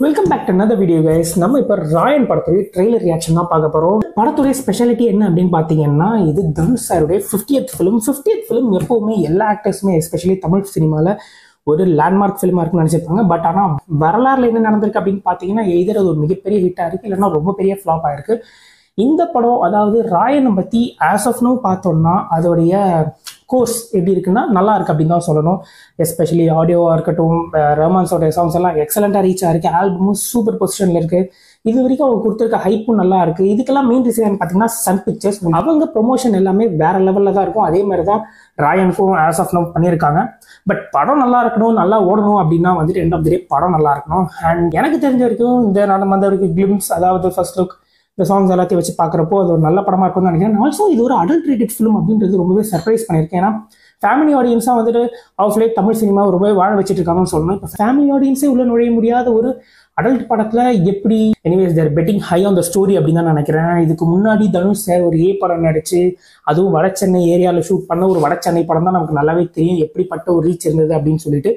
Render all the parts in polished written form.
Welcome back to another video guys. நம்ம இப்போ ராயன் படத்துடைய ட்ரெய்லர் ரியாக்ஷன் தான் பார்க்க போகிறோம். படத்துடைய ஸ்பெஷாலிட்டி என்ன அப்படின்னு பார்த்தீங்கன்னா, இது தனுஷ் சாருடைய 50th ஃபிலிம். 50th ஃபிலிம் எப்போவுமே எல்லா ஆக்டர்ஸுமே எஸ்பெஷலி தமிழ் சினிமாவில் ஒரு லேண்ட்மார்க் ஃபிலிமாக இருக்குன்னு நினச்சிருப்பாங்க. பட் ஆனால் வரலாறுல என்ன நடந்திருக்கு அப்படின்னு பார்த்தீங்கன்னா, எதிர அது ஒரு மிகப்பெரிய ஹிட்டாக இருக்குது, இல்லைன்னா ரொம்ப பெரிய ஃப்ளாப் ஆயிருக்கு. இந்த படம் அதாவது ராயனை பற்றி ஆஸ் ஆஃப் நோ பார்த்தோம்னா அதோடைய கோர்ஸ் எப்படி இருக்குன்னா நல்லா இருக்கு அப்படின்னு தான் சொல்லணும். எஸ்பெஷலி ஆடியோவாக இருக்கட்டும், ரஹ்மான்ஸோட சாங்ஸ் எல்லாம் எக்ஸலண்ட்டாக ரீச் ஆயிருக்கு. ஆல்பமும் சூப்பர் பொசிஷனில் இருக்குது. இது வரைக்கும் அவங்க கொடுத்துருக்க ஹைப்பும் நல்லா இருக்குது. இதுக்கெல்லாம் மெயின் ரீசன் பார்த்தீங்கன்னா சன் பிக்சர்ஸ். அவங்க ப்ரொமோஷன் எல்லாமே வேற லெவலில் தான் இருக்கும். அதே மாதிரி தான் ராயனுக்கும் ஆஸ் ஆஃப் நோ பண்ணியிருக்காங்க. பட் படம் நல்லா இருக்கணும், நல்லா ஓடணும் அப்படின்னா வந்துட்டு எண்ட் ஆஃப் தி டே படம் நல்லா இருக்கணும். அண்ட் எனக்கு தெரிஞ்ச வரைக்கும் இந்த நம்ம அந்த வரைக்கும் கிளிம்ஸ், அதாவது ஃபர்ஸ்ட் லுக், இந்த சாங்ஸ் எல்லாத்தையும் வச்சு பார்க்குறப்போ அது ஒரு நல்ல படமாக இருக்கும்னு நினைக்கிறேன். ஆல்சோ இது ஒரு அடல்ட் ரேட்டட் ஃபிலிம் அப்படின்றது ரொம்பவே சர்ப்ரைஸ் பண்ணியிருக்கேன். ஏன்னா ஃபேமிலி ஆடியன்ஸாக வந்துட்டு ஆஃப் லைட் தமிழ் சினிமா ரொம்பவே வாழ வச்சுட்டு இருக்காங்கன்னு சொல்லணும். இப்போ ஃபேமிலி ஆடியன்ஸே உள்ள நுழைய முடியாத ஒரு அடல்ட் படத்தில் எப்படி anyways they're betting high on the story அப்படின்னு தான் நினைக்கிறேன். இதுக்கு முன்னாடி தனுஷ் சார் ஒரு படம் நடிச்சு, அதுவும் வட சென்னை ஏரியாவில் ஷூட் பண்ண ஒரு வட சென்னை படம் தான் நமக்கு நல்லாவே தெரியும் எப்படிப்பட்ட ஒரு ரீச் இருந்தது அப்படின்னு சொல்லிட்டு.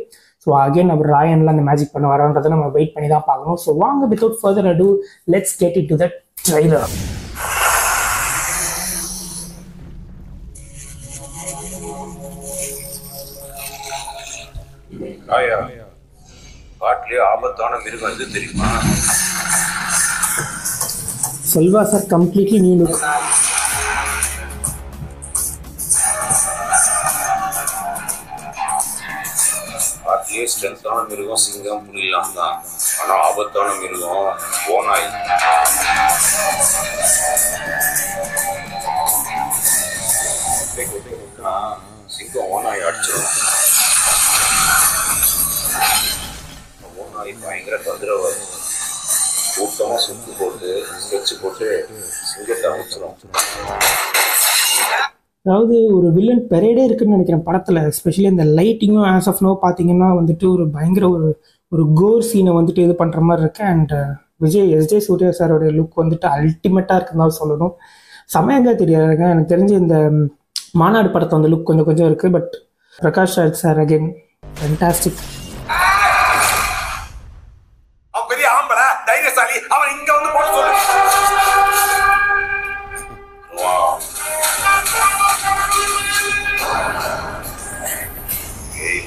ஸோ அகைன் அவர் ராயன்ல அந்த மேஜிக் பண்ண வரோன்றதை நம்ம வெயிட் பண்ணி தான் பார்க்கணும். ஸோ வாங்க, வித்வுட் ஃபர்தர் அடு let's get it to the trailer. காட்டிலே ஆபத்தான மிருகம் எது தெரியுமா? Selva sir completely new look. காட்டிலே ஸ்ட்ரென்த்தான மிருகம் சிங்கம், புலிலாம் தான். ஆனா ஆபத்தான மிருகம் ஓநாய். சிங்கம் ஓநாய் அடிச்சிடும். ஓநாய் பயங்கர தொந்தரவாது. கூட்டமா சுத்து போட்டு ஸ்கெட்ச் போட்டு சிங்கத்தை அடிச்சிடும். அதாவது ஒரு வில்லன் பெரேடே இருக்குன்னு நினைக்கிறேன் படத்தில். எஸ்பெஷலி இந்த லைட்டிங்கும் ஆஸ் ஆஃப் நோ பார்த்தீங்கன்னா வந்துட்டு ஒரு பயங்கர ஒரு கோர் சீனை வந்துட்டு இது பண்ணுற மாதிரி இருக்கு. அண்ட் எஸ்ஜே சூர்யா சாரோடைய லுக் வந்துட்டு அல்டிமேட்டாக இருக்குன்னு தான் சொல்லணும். செமையாக தெரியாதுங்க. எனக்கு தெரிஞ்சு இந்த மாநாடு படத்தை அந்த லுக் கொஞ்சம் இருக்குது. But Prakash Raj sir again fantastic. பெரிய ஆம்பளை தைரியசாலி, அவன் இங்க வந்து போட சொல்லு.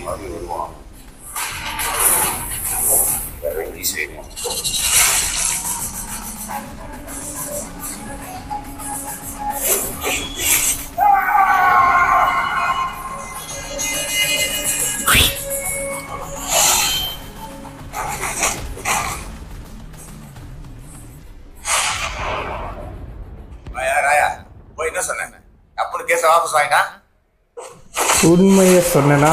வருவான் செய்வான். என்ன சொன்னேன்? அப்படி கேஸ வாபஸ் வாங்கினா உண்மையை சொன்னா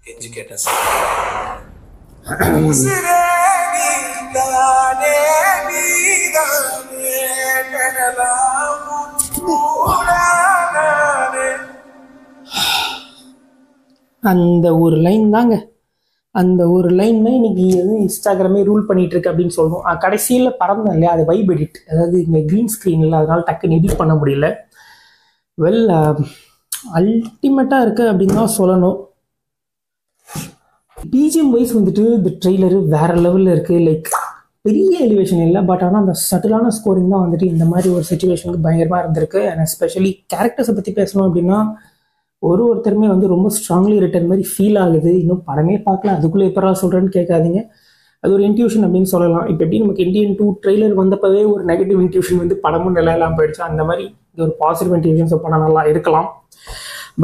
கெஞ்சி கேட்டேன். அந்த ஒரு லைன் தாங்க, அந்த ஒரு லைன் தான் இன்னைக்கு இன்ஸ்டாகிராமே ரூல் பண்ணிட்டு இருக்கு அப்படின்னு சொல்லணும். கடைசியில் பறந்தேன் இல்லையா, அது வைப் எடிட், அதாவது இங்கே க்ரீன் ஸ்க்ரீன் இல்லை, அதனால டக்குன்னு எடிட் பண்ண முடியல. வெல் அல்டிமேட்டாக இருக்குது அப்படின்னு தான் சொல்லணும். பிஜிஎம் வைஸ் வந்துட்டு இந்த ட்ரெய்லரு வேற லெவலில் இருக்குது. லைக் பெரிய எலிவேஷன் இல்லை, பட் ஆனால் அந்த சட்டிலான ஸ்கோரிங் தான் வந்துட்டு இந்த மாதிரி ஒரு சுச்சுவேஷனுக்கு பயங்கரமாக இருந்திருக்கு. அண்ட் எஸ்பெஷலி கேரக்டர்ஸை பற்றி பேசணும் அப்படின்னா ஒருத்தருமே வந்து ரொம்ப ஸ்ட்ராங்லி ரிட்டன் மாதிரி ஃபீல் ஆகுது. இன்னும் படமே பார்க்கல, அதுக்குள்ளே எப்பரா சொல்கிறேன்னு கேட்காதீங்க. அது ஒரு இன்ட்யூஷன் அப்படின்னு சொல்லலாம். இப்போ எப்படி நமக்கு இந்தியன் 2 ட்ரெய்லர் வந்தப்பவே ஒரு நெகட்டிவ் இன்ட்யூஷன் வந்து படமும் நல்லா இல்லாமல் போயிடுச்சு, அந்த மாதிரி இது ஒரு பாசிட்டிவ் இன்ட்யூஷன்ஸ் படம் நல்லா இருக்கலாம்.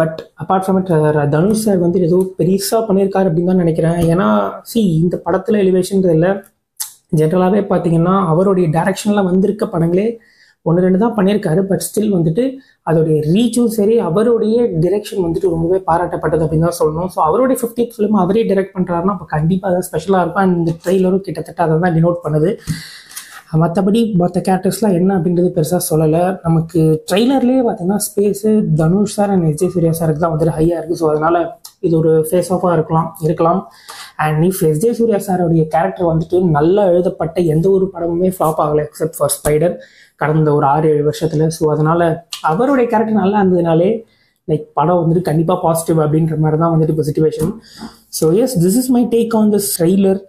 But apart from it Dhanush sir வந்து ஏதோ பெருசாக பண்ணியிருக்காரு அப்படின்னு தான் நினைக்கிறேன். ஏன்னா இந்த படத்தில் எலிவேஷன் இல்லை, ஜென்ரலாகவே பார்த்தீங்கன்னா அவருடைய டைரக்ஷனில் வந்திருக்க படங்களே 1-2 தான் பண்ணியிருக்காரு. பட் ஸ்டில் வந்துட்டு அதோடைய ரீச்சும் சரி, அவருடைய டிரெக்ஷன் வந்துட்டு ரொம்பவே பாராட்டப்பட்டது அப்படின்னு தான் சொல்லணும். ஸோ அவருடைய 50th ஃபிலிம் அவரே டைரக்ட் பண்ணுறாருன்னா அப்போ கண்டிப்பாக அதை ஸ்பெஷலாக இருக்கும். அண்ட் இந்த ட்ரெய்லரும் கிட்டத்தட்ட அதை தான் டினோட் பண்ணுது. மற்றபடி மற்ற கேரக்டர்ஸ்லாம் என்ன அப்படின்றது பெருசாக சொல்லலை. நமக்கு ட்ரெய்லர்லேயே பார்த்தீங்கன்னா space Dhanush sir and SJ Suryah சாருக்கு தான் வந்துட்டு ஹையாக இருக்குது. ஸோ அதனால் இது ஒரு ஃபேஸ் ஆஃபாக இருக்கலாம். அண்ட் இஃப் எஸ்ஜே சூர்யா சாரோடைய கேரக்டர் வந்துட்டு நல்லா எழுதப்பட்ட எந்த ஒரு படமுமே ஃப்ளாப் ஆகலை எக்ஸப்ட் ஃபார் ஸ்பைடர் கடந்த ஒரு 6-7 வருஷத்தில். ஸோ அதனால் அவருடைய கேரக்டர் நல்லா இருந்ததுனாலே லைக் படம் வந்துட்டு கண்டிப்பாக பாசிட்டிவ் அப்படின்ற மாதிரி தான் வந்துட்டு இப்போ situation. So yes, this is my take on this trailer.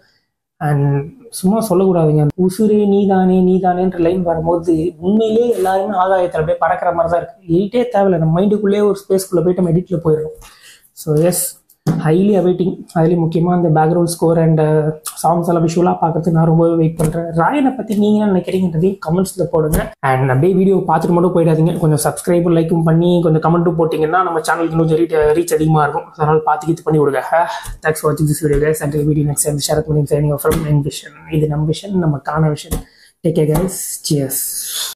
And சும்மா சொல்லக்கூடாதுங்க, உசுரே நீதானே நீதானேன்ற லைன் வரும்போது உண்மையிலே எல்லாருமே ஆகாயத்தில் அப்படியே பறக்கிற மாதிரி தான் இருக்குது. எடிட்டே தேவையில்லை, நம்ம மைண்டுக்குள்ளேயே ஒரு ஸ்பேஸ்க்குள்ளே போயிட்டு நம்ம எடிட்டில் போயிடும். So yes, highly awaiting. அதுலேயும் முக்கியமாக அந்த பேக்ரவுண்ட் ஸ்கோர் அண்ட் சாங்ஸ் எல்லாம் விஷுவலாக பார்க்கறதுக்கு நான் ரொம்பவே வெயிட் பண்ணுறேன். ராயனை பற்றி நீங்கள் என்ன நினைக்கிறீங்கன்றதையும் கமெண்ட்ஸில் போடுங்க. அண்ட் அப்படியே வீடியோ பார்த்துட்டு மட்டும் போயிடாதீங்க, கொஞ்சம் சப்ஸ்கிரைபும் லைக்கும் பண்ணி கொஞ்சம் கமெண்ட்டும் போட்டிங்கன்னா நம்ம சேனலுக்கு இன்னும் ரீச் அதிகமாக இருக்கும். அதனால் பார்த்து இது பண்ணி விடுங்க. தேங்க்ஸ் ஃபார் வாட்சிங் this video guys. And video next time share பண்ணி சைனிங் ஆஃப் ஃப்ரம் என் விஷன். இது நம்ம விஷன், நம்ம காண vision. Take care guys. Cheers.